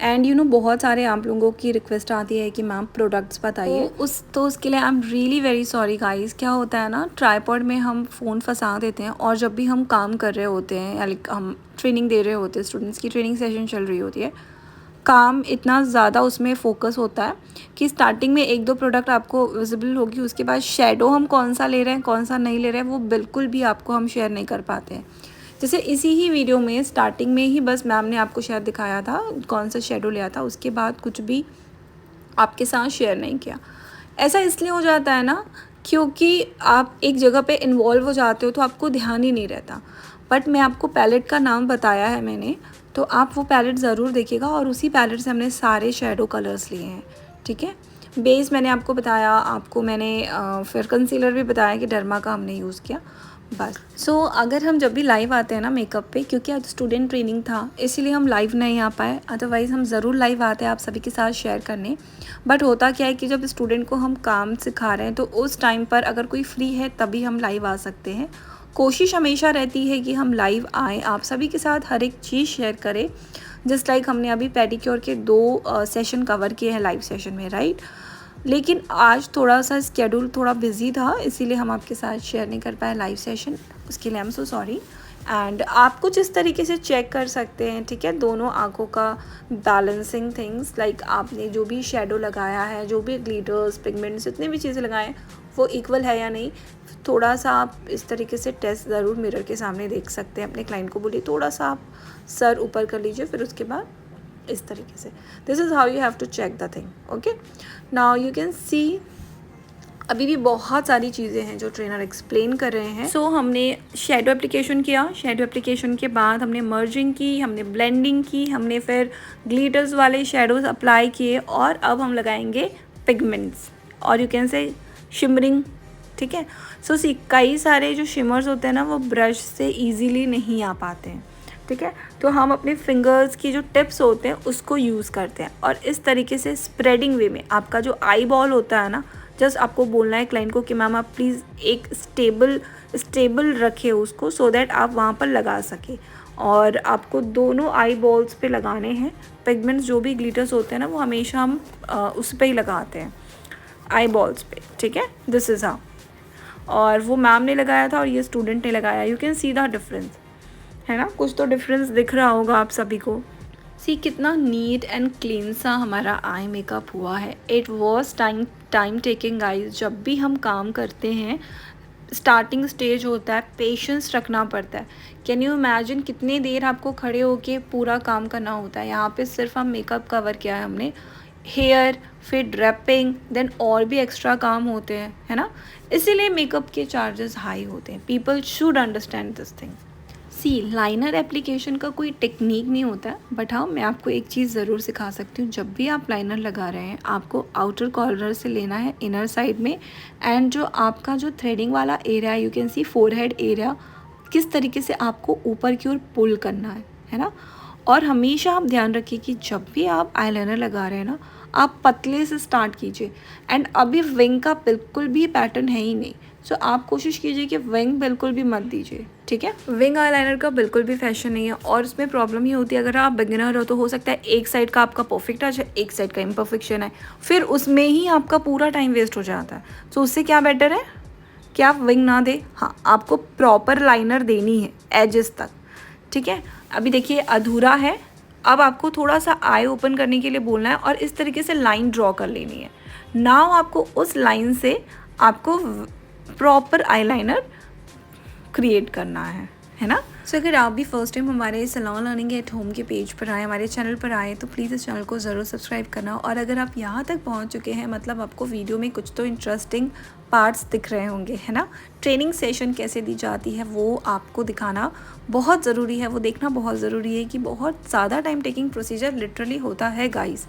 एंड यू नो बहुत सारे आप लोगों की रिक्वेस्ट आती है कि मैम प्रोडक्ट्स बताइए, तो उसके लिए I am really very sorry guys. क्या होता है ना, ट्राईपॉड में हम फ़ोन फंसा देते हैं, और जब भी हम काम कर रहे होते हैं या हम ट्रेनिंग दे रहे होते हैं, स्टूडेंट्स की ट्रेनिंग सेशन चल रही होती है, काम इतना ज़्यादा उसमें फ़ोकस होता है कि स्टार्टिंग में एक दो प्रोडक्ट आपको विजिबल होगी, उसके बाद शेडो हम कौन सा ले रहे हैं कौन सा नहीं ले रहे हैं वो बिल्कुल भी आपको हम शेयर नहीं कर पाते हैं। जैसे इसी ही वीडियो में स्टार्टिंग में ही बस मैम ने आपको शायद दिखाया था कौन सा शेडो लिया था, उसके बाद कुछ भी आपके साथ शेयर नहीं किया। ऐसा इसलिए हो जाता है ना क्योंकि आप एक जगह पे इन्वॉल्व हो जाते हो तो आपको ध्यान ही नहीं रहता। बट मैं आपको पैलेट का नाम बताया है मैंने, तो आप वो पैलेट ज़रूर देखिएगा, और उसी पैलेट से हमने सारे शेडो कलर्स लिए हैं, ठीक है। बेस मैंने आपको बताया, आपको मैंने फिर कंसीलर भी बताया कि डर्मा का हमने यूज़ किया, बस। सो अगर हम जब भी लाइव आते हैं ना मेकअप पे, क्योंकि आज स्टूडेंट ट्रेनिंग था इसीलिए हम लाइव नहीं आ पाए, अदरवाइज़ हम ज़रूर लाइव आते हैं आप सभी के साथ शेयर करने। बट होता क्या है कि जब स्टूडेंट को हम काम सिखा रहे हैं तो उस टाइम पर अगर कोई फ्री है तभी हम लाइव आ सकते हैं। कोशिश हमेशा रहती है कि हम लाइव आएँ, आप सभी के साथ हर एक चीज़ शेयर करें। जस्ट लाइक हमने अभी पेडिक्योर के 2 सेशन कवर किए हैं लाइव सेशन में, राइट। लेकिन आज थोड़ा सा स्केड्यूल थोड़ा बिजी था, इसीलिए हम आपके साथ शेयर नहीं कर पाए लाइव सेशन, उसके लिए I am so sorry. And आप कुछ इस तरीके से चेक कर सकते हैं, ठीक है, दोनों आंखों का बैलेंसिंग थिंग्स, लाइक आपने जो भी शेडो लगाया है, जो भी ग्लिटर्स, पिगमेंट्स, जितने भी चीज़ें लगाए हैं वो इक्वल है या नहीं। थोड़ा सा आप इस तरीके से टेस्ट ज़रूर मिरर के सामने देख सकते हैं। अपने क्लाइंट को बोलिए थोड़ा सा आप सर ऊपर कर लीजिए, फिर उसके बाद इस तरीके से, this is how you have to check the thing, okay. Now you can see अभी भी बहुत सारी चीज़ें हैं जो ट्रेनर एक्सप्लेन कर रहे हैं। सो हमने शेडो एप्लीकेशन किया, शेडो एप्लीकेशन के बाद हमने मर्जिंग की, हमने ब्लेंडिंग की, हमने फिर ग्लिटर्स वाले शेडोज़ अप्लाई किए, और अब हम लगाएंगे पिगमेंट्स, और यू कैन से शिमरिंग, ठीक है। सो कई सारे जो शिमर्स होते हैं ना वो ब्रश से ईजीली नहीं आ पाते हैं, ठीक है, तो हम अपने फिंगर्स की जो टिप्स होते हैं उसको यूज़ करते हैं, और इस तरीके से स्प्रेडिंग वे में आपका जो आई बॉल होता है ना, जस्ट आपको बोलना है क्लाइंट को कि मैम आप प्लीज़ एक स्टेबल रखें उसको, सो दैट आप वहाँ पर लगा सकें। और आपको दोनों आई बॉल्स पे लगाने हैं पिगमेंट्स, जो भी ग्लिटर्स होते हैं ना वो हमेशा हम उस पर ही लगाते हैं, आई बॉल्स पे, ठीक है, दिस इज़ हाउ। और वो मैम ने लगाया था और ये स्टूडेंट ने लगाया, you can see the difference, है ना, कुछ तो डिफरेंस दिख रहा होगा आप सभी को। सी कितना नीट एंड क्लीन सा हमारा आई मेकअप हुआ है। It was time taking guys. जब भी हम काम करते हैं स्टार्टिंग स्टेज होता है, पेशेंस रखना पड़ता है। कैन यू इमेजिन कितनी देर आपको खड़े होके पूरा काम करना होता है। यहाँ पे सिर्फ हम मेकअप कवर किया है हमने, हेयर, फिर ड्रेपिंग, देन और भी एक्स्ट्रा काम होते हैं, है ना, इसीलिए मेकअप के चार्जेस हाई होते हैं। People should understand this thing. See liner application का कोई टेक्निक नहीं होता है, बट हाँ मैं आपको एक चीज़ ज़रूर सिखा सकती हूँ। जब भी आप लाइनर लगा रहे हैं आपको आउटर कॉर्नर से लेना है इनर साइड में, एंड जो आपका जो थ्रेडिंग वाला area, you can C forehead area, किस तरीके से आपको ऊपर की ओर पुल करना है ना। और हमेशा आप ध्यान रखिए कि जब भी आप आईलाइनर लगा रहे हैं ना, आप पतले से स्टार्ट कीजिए। एंड अभी विंग का बिल्कुल भी पैटर्न है ही नहीं, सो आप कोशिश कीजिए कि विंग बिल्कुल भी मत दीजिए, ठीक है। विंग आईलाइनर का बिल्कुल भी फैशन नहीं है, और इसमें प्रॉब्लम ये होती है अगर आप बिगिनर हो तो हो सकता है एक साइड का आपका परफेक्ट टच है, एक साइड का इम्परफेक्शन है, फिर उसमें ही आपका पूरा टाइम वेस्ट हो जाता है। तो उससे क्या बेटर है कि आप विंग ना दे, हाँ आपको प्रॉपर लाइनर देनी है एजेस तक, ठीक है। अभी देखिए अधूरा है, अब आपको थोड़ा सा आई ओपन करने के लिए बोलना है और इस तरीके से लाइन ड्रॉ कर लेनी है। नाउ आपको उस लाइन से आपको प्रॉपर आईलाइनर क्रिएट करना है ना। सो अगर आप भी फर्स्ट टाइम हमारे सलॉन लर्निंग एट होम के पेज पर आए, हमारे चैनल पर आए, तो प्लीज़ इस चैनल को ज़रूर सब्सक्राइब करना। और अगर आप यहाँ तक पहुँच चुके हैं मतलब आपको वीडियो में कुछ तो इंटरेस्टिंग पार्ट्स दिख रहे होंगे, है ना। ट्रेनिंग सेशन कैसे दी जाती है वो आपको दिखाना बहुत ज़रूरी है, वो देखना बहुत ज़रूरी है कि बहुत ज़्यादा टाइम टेकिंग प्रोसीजर लिटरली होता है guys.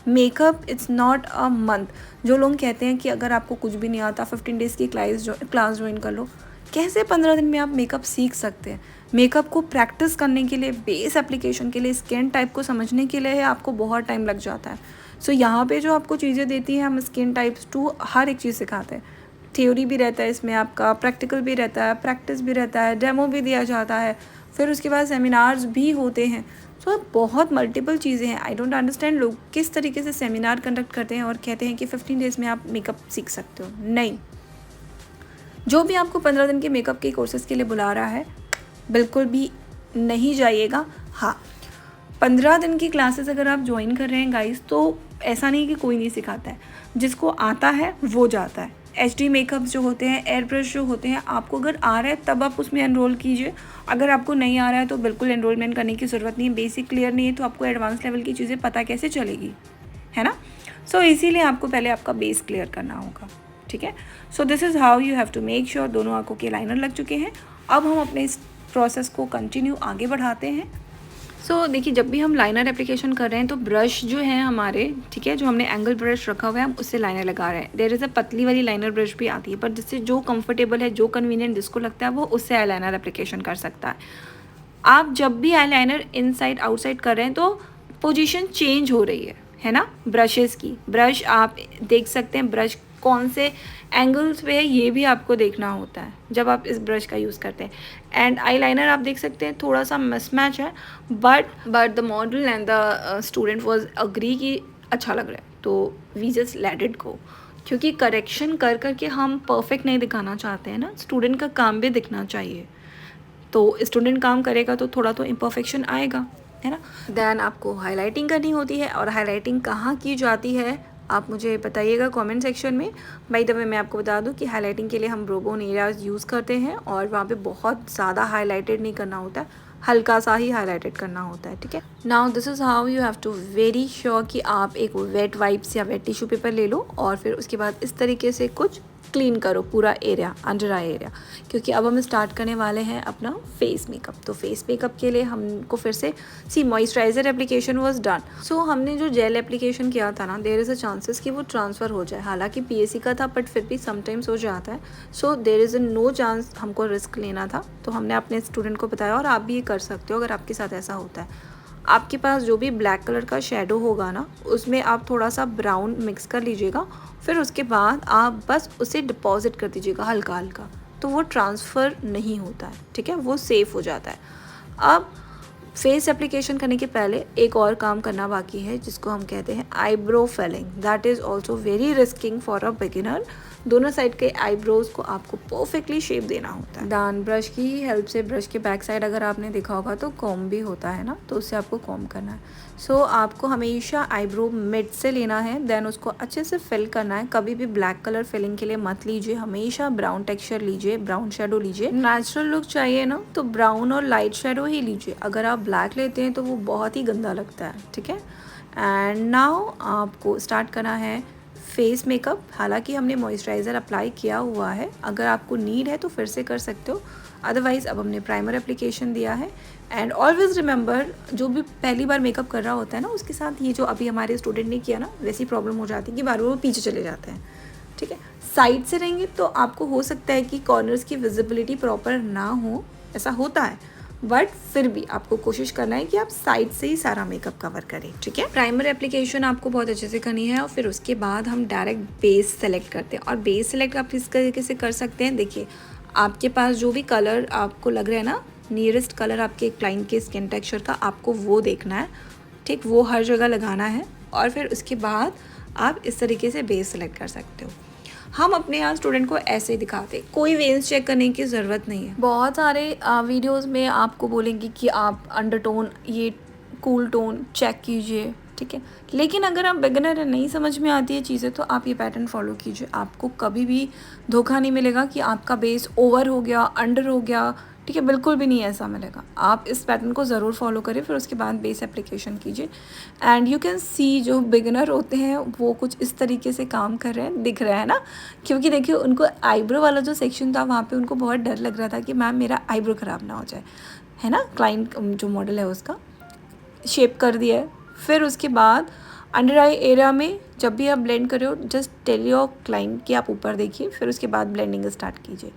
Makeup it's not a month. जो लोग कहते हैं कि अगर आपको कुछ भी नहीं आता 15 डेज़ की क्लास ज्वाइन कर लो, कैसे 15 दिन में आप मेकअप सीख सकते हैं। मेकअप को प्रैक्टिस करने के लिए, बेस एप्लीकेशन के लिए, स्किन टाइप को समझने के लिए आपको बहुत टाइम लग जाता है। सो यहाँ पे जो आपको चीज़ें देती हैं, हम स्किन टाइप्स टू हर एक चीज़ सिखाते हैं। थ्योरी भी रहता है इसमें आपका, प्रैक्टिकल भी रहता है, प्रैक्टिस भी रहता है, डेमो भी दिया जाता है, फिर उसके बाद सेमिनार्स भी होते हैं। सो बहुत मल्टीपल चीज़ें हैं। आई डोंट अंडरस्टैंड लोग किस तरीके से सेमिनार कंडक्ट करते हैं और कहते हैं कि 15 डेज़ में आप मेकअप सीख सकते हो। नहीं, जो भी आपको 15 दिन के मेकअप के कोर्सेज के लिए बुला रहा है बिल्कुल भी नहीं जाइएगा। हाँ, 15 दिन की क्लासेस अगर आप ज्वाइन कर रहे हैं गाइस, तो ऐसा नहीं कि कोई नहीं सिखाता है, जिसको आता है वो जाता है। HD मेकअप्स जो होते हैं, एयर ब्रश जो होते हैं, आपको अगर आ रहा है तब आप उसमें एनरोल कीजिए। अगर आपको नहीं आ रहा है तो बिल्कुल एनरोलमेंट करने की ज़रूरत नहीं है। बेसिक क्लियर नहीं है तो आपको एडवांस लेवल की चीज़ें पता कैसे चलेगी, है ना। सो इसीलिए आपको पहले आपका बेस क्लियर करना होगा, ठीक है। So this is how you have to make sure दोनों आंखों के लाइनर लग चुके हैं। अब हम अपने इस प्रोसेस को कंटिन्यू आगे बढ़ाते हैं। सो देखिए, जब भी हम लाइनर एप्लीकेशन कर रहे हैं तो ब्रश जो है हमारे, ठीक है, जो हमने एंगल ब्रश रखा हुआ है हम उससे लाइनर लगा रहे हैं। देयर इज़ अ पतली वाली लाइनर ब्रश भी आती है, पर जिससे जो कंफर्टेबल है, जो कन्वीनियंट जिसको लगता है वो उससे आई लाइनर एप्लीकेशन कर सकता है। आप जब भी आई लाइनर इनसाइड आउटसाइड कर रहे हैं तो पोजीशन चेंज हो रही है ना, ब्रशेस की। ब्रश आप देख सकते हैं, ब्रश कौन से एंगल्स पे है ये भी आपको देखना होता है जब आप इस ब्रश का यूज़ करते हैं। एंड आई लाइनर आप देख सकते हैं थोड़ा सा मिसमैच है, but the model and the student was agree कि अच्छा लग रहा है, तो we just let it go. क्योंकि करेक्शन कर करके हम परफेक्ट नहीं दिखाना चाहते हैं ना, स्टूडेंट का काम भी दिखना चाहिए। तो स्टूडेंट काम करेगा तो थोड़ा तो इम्परफेक्शन आएगा, है ना। देन आपको हाईलाइटिंग करनी होती है, और हाईलाइटिंग कहाँ की जाती है आप मुझे बताइएगा कमेंट सेक्शन में। बाय द वे मैं आपको बता दूं कि हाईलाइटिंग के लिए हम ब्रोबोन एरियाज यूज़ करते हैं, और वहाँ पे बहुत ज़्यादा हाईलाइटेड नहीं करना होता है, हल्का सा ही हाईलाइटेड करना होता है, ठीक है। Now this is how you have to very sure कि आप एक वेट वाइप्स या वेट टिश्यू पेपर ले लो, और फिर उसके बाद इस तरीके से कुछ क्लीन करो पूरा एरिया, अंडर आई एरिया। क्योंकि अब हम स्टार्ट करने वाले हैं अपना फेस मेकअप। तो फेस मेकअप के लिए हमको फिर से मॉइस्चराइज़र एप्लीकेशन वाज डन। सो हमने जो जेल एप्लीकेशन किया था ना, देयर इज़ अ चांसेस कि वो ट्रांसफ़र हो जाए। हालांकि PAC का था, बट फिर भी समटाइम्स हो जाता है। So there is a no chance हमको रिस्क लेना था, तो हमने अपने स्टूडेंट को बताया, और आप भी ये कर सकते हो अगर आपके साथ ऐसा होता है। आपके पास जो भी ब्लैक कलर का शेडो होगा ना, उसमें आप थोड़ा सा ब्राउन मिक्स कर लीजिएगा, फिर उसके बाद आप बस उसे डिपॉजिट कर दीजिएगा हल्का हल्का, तो वो ट्रांसफ़र नहीं होता है, ठीक है, वो सेफ़ हो जाता है। अब फेस एप्लीकेशन करने के पहले एक और काम करना बाकी है, जिसको हम कहते हैं eyebrow filling. That is also very risking for a beginner. दोनों साइड के आईब्रोज़ को आपको परफेक्टली शेप देना होता है। दान ब्रश की हेल्प से, ब्रश के बैक साइड अगर आपने देखा होगा तो कॉम्ब भी होता है ना, तो उससे आपको कॉम्ब करना है। सो आपको हमेशा आईब्रो मिड से लेना है, देन उसको अच्छे से फिल करना है। कभी भी ब्लैक कलर फिलिंग के लिए मत लीजिए, हमेशा ब्राउन टेक्सचर लीजिए, ब्राउन शेडो लीजिए। नेचुरल लुक चाहिए ना, तो ब्राउन और लाइट शेडो ही लीजिए। अगर आप ब्लैक लेते हैं तो वो बहुत ही गंदा लगता है, ठीक है। एंड नाउ आपको स्टार्ट करना है फेस मेकअप। हालांकि हमने मॉइस्चराइज़र अप्लाई किया हुआ है, अगर आपको नीड है तो फिर से कर सकते हो, अदरवाइज़ अब हमने प्राइमर एप्लीकेशन दिया है। एंड ऑलवेज़ रिमेंबर, जो भी पहली बार मेकअप कर रहा होता है ना, उसके साथ ये जो अभी हमारे स्टूडेंट ने किया ना, वैसी प्रॉब्लम हो जाती है कि बार बार वो पीछे चले जाते हैं, ठीक है। साइड से रहेंगे तो आपको हो सकता है कि कॉर्नर्स की विजिबिलिटी प्रॉपर ना हो, ऐसा होता है, बट फिर भी आपको कोशिश करना है कि आप साइड से ही सारा मेकअप कवर करें, ठीक है। प्राइमर एप्लीकेशन आपको बहुत अच्छे से करनी है और फिर उसके बाद हम डायरेक्ट बेस सेलेक्ट करते हैं। और बेस सेलेक्ट आप किस तरीके से कर सकते हैं, देखिए आपके पास जो भी कलर आपको लग रहा है ना, नियरेस्ट कलर आपके क्लाइंट के स्किन टेक्सचर का, आपको वो देखना है, ठीक, वो हर जगह लगाना है और फिर उसके बाद आप इस तरीके से बेस सेलेक्ट कर सकते हो। हम अपने यहाँ स्टूडेंट को ऐसे ही दिखाते, कोई वेन्स चेक करने की ज़रूरत नहीं है। बहुत सारे वीडियोस में आपको बोलेंगे कि आप अंडरटोन, ये कूल टोन चेक कीजिए, ठीक है। लेकिन अगर आप बिगिनर है, नहीं समझ में आती है चीज़ें, तो आप ये पैटर्न फॉलो कीजिए। आपको कभी भी धोखा नहीं मिलेगा कि आपका बेस ओवर हो गया, अंडर हो गया, ठीक है, बिल्कुल भी नहीं ऐसा मिलेगा। आप इस पैटर्न को ज़रूर फॉलो करें, फिर उसके बाद बेस एप्लीकेशन कीजिए एंड यू कैन सी जो बिगिनर होते हैं वो कुछ इस तरीके से काम कर रहे हैं, दिख रहा है ना, क्योंकि देखिए उनको आईब्रो वाला जो सेक्शन था वहाँ पे उनको बहुत डर लग रहा था कि मैम मेरा आईब्रो ख़राब ना हो जाए, है ना। क्लाइंट जो मॉडल है उसका शेप कर दिया है। फिर उसके बाद अंडर आई एरिया में जब भी आप ब्लेंड कर रहे हो, जस्ट टेल योर क्लाइंट कि आप ऊपर देखिए, फिर उसके बाद ब्लेंडिंग स्टार्ट कीजिए।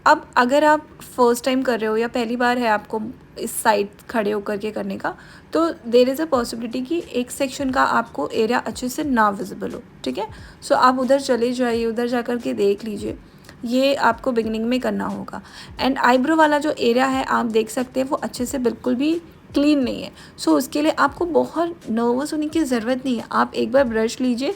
अब अगर आप फर्स्ट टाइम कर रहे हो या पहली बार है आपको इस साइड खड़े होकर के करने का, तो देयर इज़ अ पॉसिबिलिटी कि एक सेक्शन का आपको एरिया अच्छे से ना विजिबल हो, ठीक है। सो आप उधर चले जाइए, उधर जा कर के देख लीजिए, ये आपको बिगनिंग में करना होगा। एंड आईब्रो वाला जो एरिया है आप देख सकते हैं वो अच्छे से बिल्कुल भी क्लीन नहीं है। सो उसके लिए आपको बहुत नर्वस होने की ज़रूरत नहीं है। आप एक बार ब्रश लीजिए,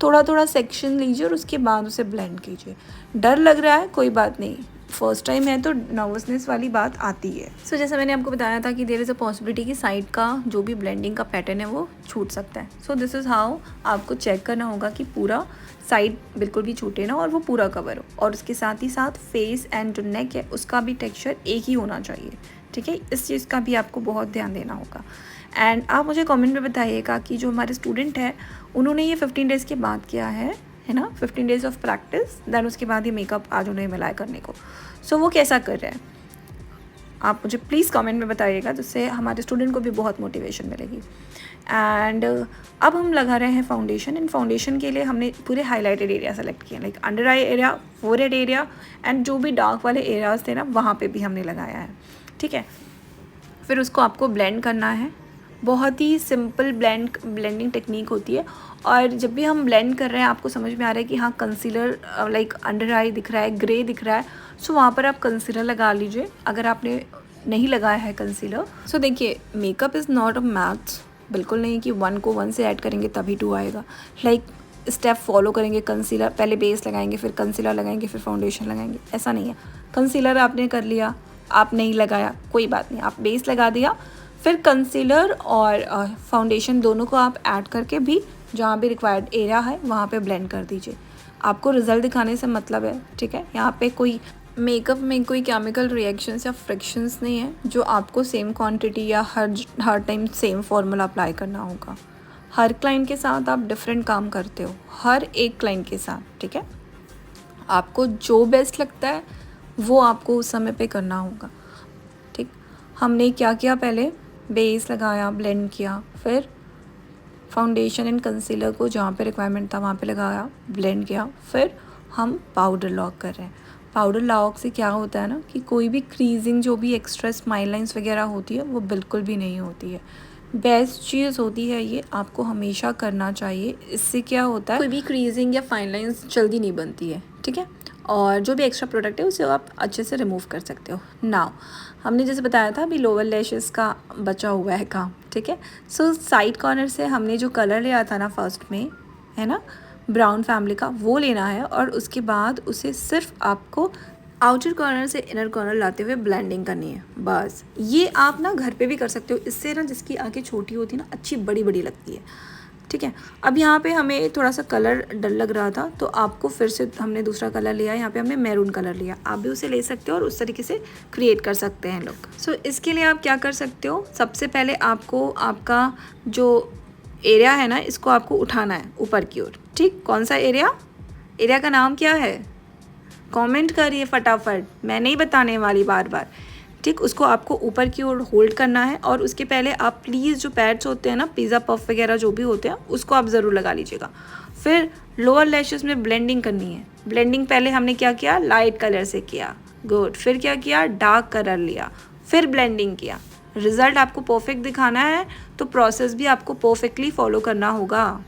थोड़ा थोड़ा सेक्शन लीजिए और उसके बाद उसे ब्लेंड कीजिए। डर लग रहा है, कोई बात नहीं, फर्स्ट टाइम है तो नर्वसनेस वाली बात आती है। सो जैसा मैंने आपको बताया था कि देयर इज़ अ पॉसिबिलिटी कि साइड का जो भी ब्लेंडिंग का पैटर्न है वो छूट सकता है। सो दिस इज़ हाउ आपको चेक करना होगा कि पूरा साइड बिल्कुल भी छूटे ना और वो पूरा कवर हो। और उसके साथ ही साथ फेस एंड जो नेक है उसका भी टेक्सचर एक ही होना चाहिए, ठीक है। इस चीज़ का भी आपको बहुत ध्यान देना होगा। एंड आप मुझे कमेंट में बताइएगा कि जो हमारे स्टूडेंट हैं उन्होंने ये 15 डेज़ के बाद किया है ना, 15 डेज़ ऑफ प्रैक्टिस, देन उसके बाद ये मेकअप आज उन्हें मिला है करने को। सो वो कैसा कर रहे हैं आप मुझे प्लीज़ कमेंट में बताइएगा, जिससे हमारे स्टूडेंट को भी बहुत मोटिवेशन मिलेगी। एंड अब हम लगा रहे हैं फाउंडेशन। इन फाउंडेशन के लिए हमने पूरे हाईलाइटेड एरिया सेलेक्ट किए, like under eye area, forehead area and जो भी डार्क वाले एरियाज थे ना वहाँ पे भी हमने लगाया है, ठीक है। फिर उसको आपको ब्लेंड करना है। बहुत ही सिंपल ब्लेंडिंग टेक्निक होती है। और जब भी हम ब्लेंड कर रहे हैं आपको समझ में आ रहा है कि हाँ कंसीलर लाइक अंडर आई दिख रहा है, ग्रे दिख रहा है, सो वहाँ पर आप कंसीलर लगा लीजिए अगर आपने नहीं लगाया है कंसीलर। सो देखिए makeup is not a maths, बिल्कुल नहीं कि 1 को 1 से ऐड करेंगे तभी 2 आएगा। लाइक स्टेप फॉलो करेंगे, कंसीलर पहले बेस लगाएंगे, फिर कंसीलर लगाएंगे, फिर फाउंडेशन लगाएंगे, ऐसा नहीं है। कंसीलर आपने कर लिया, आप नहीं लगाया, कोई बात नहीं, आप बेस लगा दिया, फिर कंसीलर और फाउंडेशन दोनों को आप ऐड करके भी जहाँ भी रिक्वायर्ड एरिया है वहाँ पे ब्लेंड कर दीजिए। आपको रिजल्ट दिखाने से मतलब है, ठीक है। यहाँ पे कोई मेकअप में कोई केमिकल रिएक्शंस या फ्रिक्शंस नहीं है जो आपको सेम क्वांटिटी या हर टाइम सेम फॉर्मूला अप्लाई करना होगा। हर क्लाइंट के साथ आप डिफरेंट काम करते हो, हर एक क्लाइंट के साथ, ठीक है। आपको जो बेस्ट लगता है वो आपको उस समय पे करना होगा, ठीक। हमने क्या किया, पहले बेस लगाया, ब्लेंड किया, फिर फाउंडेशन एंड कंसीलर को जहाँ पे रिक्वायरमेंट था वहाँ पे लगाया, ब्लेंड किया, फिर हम पाउडर लॉक कर रहे हैं। पाउडर लॉक से क्या होता है ना कि कोई भी क्रीजिंग, जो भी एक्स्ट्रा स्माइल लाइंस वगैरह होती है वो बिल्कुल भी नहीं होती है। बेस्ट चीज़ होती है ये, आपको हमेशा करना चाहिए। इससे क्या होता है, कोई भी क्रीजिंग या फाइन लाइंस जल्दी नहीं बनती है, ठीक है। और जो भी एक्स्ट्रा प्रोडक्ट है उसे आप अच्छे से रिमूव कर सकते हो। नाउ हमने जैसे बताया था अभी लोअर लैशेस का बचा हुआ है काम, ठीक है। सो साइड कॉर्नर से हमने जो कलर लिया था ना फर्स्ट में, है ना, ब्राउन फैमिली का, वो लेना है और उसके बाद उसे सिर्फ आपको आउटर कॉर्नर से इनर कॉर्नर लाते हुए ब्लेंडिंग करनी है, बस। ये आप ना घर पे भी कर सकते हो, इससे ना जिसकी आंखें छोटी होती है ना अच्छी बड़ी बड़ी लगती है, ठीक है। अब यहाँ पे हमें थोड़ा सा कलर डल लग रहा था तो आपको फिर से हमने दूसरा कलर लिया, यहाँ पे हमने मैरून कलर लिया, आप भी उसे ले सकते हो और उस तरीके से क्रिएट कर सकते हैं लोग। सो इसके लिए आप क्या कर सकते हो, सबसे पहले आपको आपका जो एरिया है ना इसको आपको उठाना है ऊपर की ओर, ठीक। कौन सा एरिया, एरिया का नाम क्या है, कमेंट करिए फटाफट, मैं नहीं बताने वाली बार बार, ठीक। उसको आपको ऊपर की ओर होल्ड करना है और उसके पहले आप प्लीज़ जो पैड्स होते हैं ना, पिज़्ज़ा पफ वगैरह जो भी होते हैं उसको आप ज़रूर लगा लीजिएगा। फिर लोअर लैशेस में ब्लेंडिंग करनी है। ब्लेंडिंग पहले हमने क्या किया, लाइट कलर से किया, गुड। फिर क्या किया, डार्क कलर लिया, फिर ब्लेंडिंग किया। रिजल्ट आपको परफेक्ट दिखाना है तो प्रोसेस भी आपको परफेक्टली फॉलो करना होगा।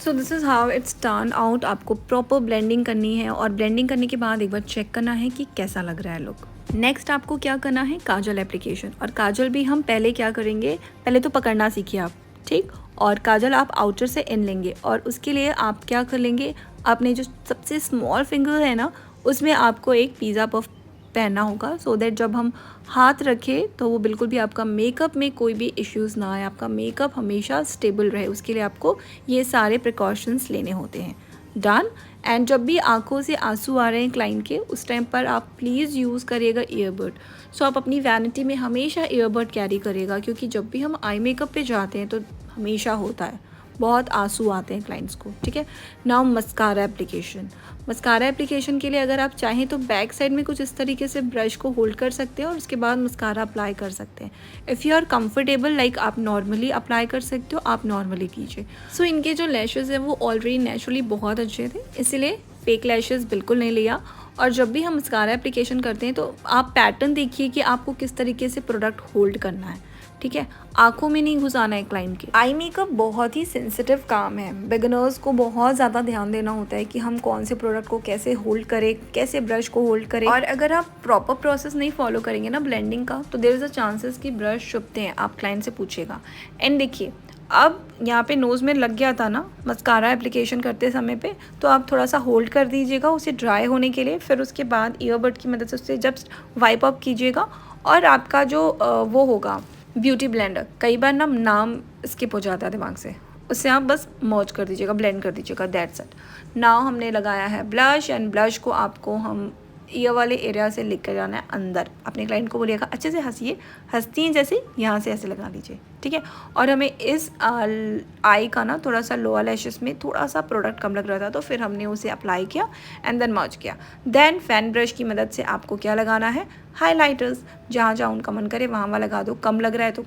सो this is how it's turn out. आपको प्रॉपर ब्लेंडिंग करनी है और ब्लेंडिंग करने के बाद एक बार चेक करना है कि कैसा लग रहा है लुक। नेक्स्ट आपको क्या करना है, काजल एप्लीकेशन। और काजल भी हम पहले क्या करेंगे, पहले तो पकड़ना सीखिए आप, ठीक। और काजल आप आउटर से इन लेंगे और उसके लिए आप क्या कर लेंगे, आपने जो सबसे स्मॉल फिंगर है ना उसमें आपको एक पिज़्ज़ा पफ पहनना होगा, सो दैट जब हम हाथ रखें तो वो बिल्कुल भी आपका मेकअप में कोई भी इश्यूज़ ना आए, आपका मेकअप हमेशा स्टेबल रहे। उसके लिए आपको ये सारे प्रिकॉशंस लेने होते हैं। डन। एंड जब भी आंखों से आंसू आ रहे हैं क्लाइंट के, उस टाइम पर आप प्लीज़ यूज़ करिएगा ईयरबड। सो आप अपनी वैनिटी में हमेशा ईयरबड कैरी करिएगा, क्योंकि जब भी हम आई मेकअप पे जाते हैं तो हमेशा होता है, बहुत आंसू आते हैं क्लाइंट्स को, ठीक है। Now mascara application. Mascara application के लिए अगर आप चाहें तो बैक साइड में कुछ इस तरीके से ब्रश को होल्ड कर सकते हैं और उसके बाद मस्कारा अप्लाई कर सकते हैं। If you are comfortable, like आप नॉर्मली अप्लाई कर सकते हो, आप नॉर्मली कीजिए। सो इनके जो लैशेज़ हैं वो ऑलरेडी नेचुरली बहुत अच्छे थे, इसीलिए फेक लैशेज़ बिल्कुल नहीं लिया। और जब भी हम मस्कारा एप्लीकेशन करते हैं तो आप पैटर्न देखिए कि आपको किस तरीके से प्रोडक्ट होल्ड करना है, ठीक है। आंखों में नहीं घुसाना है क्लाइंट के। आई मेकअप बहुत ही सेंसिटिव काम है, बिगिनर्स को बहुत ज़्यादा ध्यान देना होता है कि हम कौन से प्रोडक्ट को कैसे होल्ड करें, कैसे ब्रश को होल्ड करें। और अगर आप प्रॉपर प्रोसेस नहीं फॉलो करेंगे ना ब्लेंडिंग का, तो देयर इज़ अ चांसेस कि ब्रश चुभते हैं, आप क्लाइंट से पूछेगा। एंड देखिए, अब यहाँ पे नोज़ में लग गया था ना मस्कारा एप्लीकेशन करते समय पे, तो आप थोड़ा सा होल्ड कर दीजिएगा उसे ड्राई होने के लिए। फिर उसके बाद ईयरबड की मदद से उससे जब वाइप अप कीजिएगा और आपका जो वो होगा ब्यूटी ब्लेंडर, कई बार ना नाम स्किप हो जाता है दिमाग से, उससे आप बस मर्ज कर दीजिएगा, ब्लेंड कर दीजिएगा, दैट्स इट। नाउ हमने लगाया है ब्लश, एंड ब्लश को आपको हम ईयर वाले एरिया से लेकर जाना है अंदर। अपने क्लाइंट को बोलिएगा अच्छे से हंसिए, हंसती हैं जैसे, यहाँ से ऐसे लगा लीजिए, ठीक है। और हमें इस आई का ना थोड़ा सा लोअर लैशेस में थोड़ा सा प्रोडक्ट कम लग रहा था, तो फिर हमने उसे अप्लाई किया एंड देन मर्ज किया। देन फैन ब्रश की मदद से आपको क्या लगाना है, हाईलाइटर्स। जहाँ जहाँ उनका मन करे वहाँ वहाँ लगा दो, कम लग रहा है तो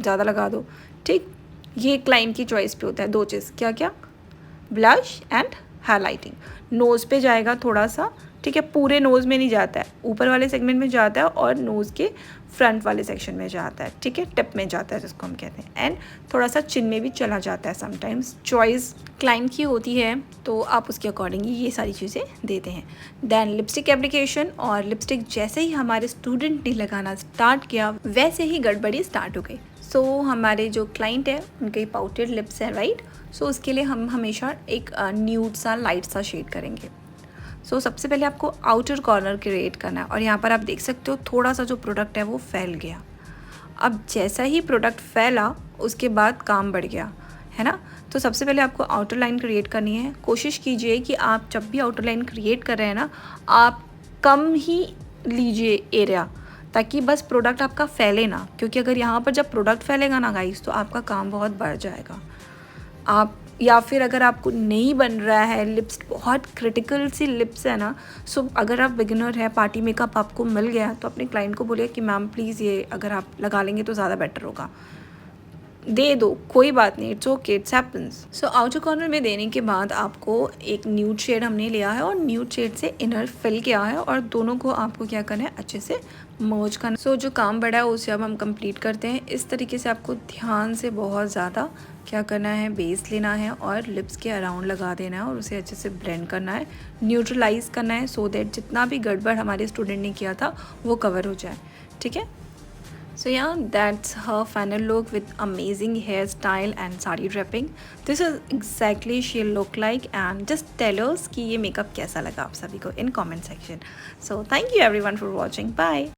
ज़्यादा लगा दो, ठीक। ये क्लाइंट की चॉइस पे होता है। दो चीज़ क्या क्या, ब्लश एंड हाईलाइटिंग। नोज़ पे जाएगा थोड़ा सा, ठीक है, पूरे नोज़ में नहीं जाता है, ऊपर वाले सेगमेंट में जाता है और नोज़ के फ्रंट वाले सेक्शन में जाता है, ठीक है, टिप में जाता है जिसको हम कहते हैं। एंड थोड़ा सा चिन में भी चला जाता है समटाइम्स, चॉइस क्लाइंट की होती है, तो आप उसके अकॉर्डिंग ये सारी चीज़ें देते हैं। Then lipstick application. और लिपस्टिक जैसे ही हमारे स्टूडेंट ने लगाना स्टार्ट किया वैसे ही गड़बड़ी स्टार्ट हो गई। सो हमारे जो क्लाइंट है उनके पाउटेड लिप्स हैं, राइट। सो उसके लिए हम हमेशा एक न्यूड सा लाइट सा शेड करेंगे। सो सबसे पहले आपको आउटर कॉर्नर क्रिएट करना है और यहाँ पर आप देख सकते हो थोड़ा सा जो प्रोडक्ट है वो फैल गया। अब जैसा ही प्रोडक्ट फैला उसके बाद काम बढ़ गया, है ना। तो सबसे पहले आपको आउटर लाइन क्रिएट करनी है। कोशिश कीजिए कि आप जब भी आउटर लाइन क्रिएट कर रहे हैं ना, आप कम ही लीजिए एरिया, ताकि बस प्रोडक्ट आपका फैले ना, क्योंकि अगर यहाँ पर जब प्रोडक्ट फैलेगा ना गाइस, तो आपका काम बहुत बढ़ जाएगा। आप या फिर अगर आपको नहीं बन रहा है, लिप्स बहुत क्रिटिकल सी लिप्स है ना, सो अगर आप बिगिनर है, पार्टी मेकअप आपको मिल गया, तो अपने क्लाइंट को बोलिए कि मैम प्लीज़ ये अगर आप लगा लेंगे तो ज़्यादा बेटर होगा, दे दो, कोई बात नहीं, it's okay, it's happens. So outer corner में देने के बाद आपको एक न्यूड शेड हमने लिया है और न्यूड शेड से इनर फिल किया है और दोनों को आपको क्या करना है, अच्छे से मर्ज करना। सो जो काम बढ़ा है उसे अब हम कंप्लीट करते हैं। इस तरीके से आपको ध्यान से बहुत ज़्यादा क्या करना है, बेस लेना है और लिप्स के अराउंड लगा देना है और उसे अच्छे से ब्लेंड करना है, न्यूट्रलाइज करना है, सो दैट जितना भी गड़बड़ हमारे स्टूडेंट ने किया था वो कवर हो जाए, ठीक है। So yeah, that's her final look with amazing hairstyle and sari draping. This is exactly she'll look like, and just tell us कि ये makeup कैसा लगा आप सभी को in comment section. So thank you everyone for watching. Bye.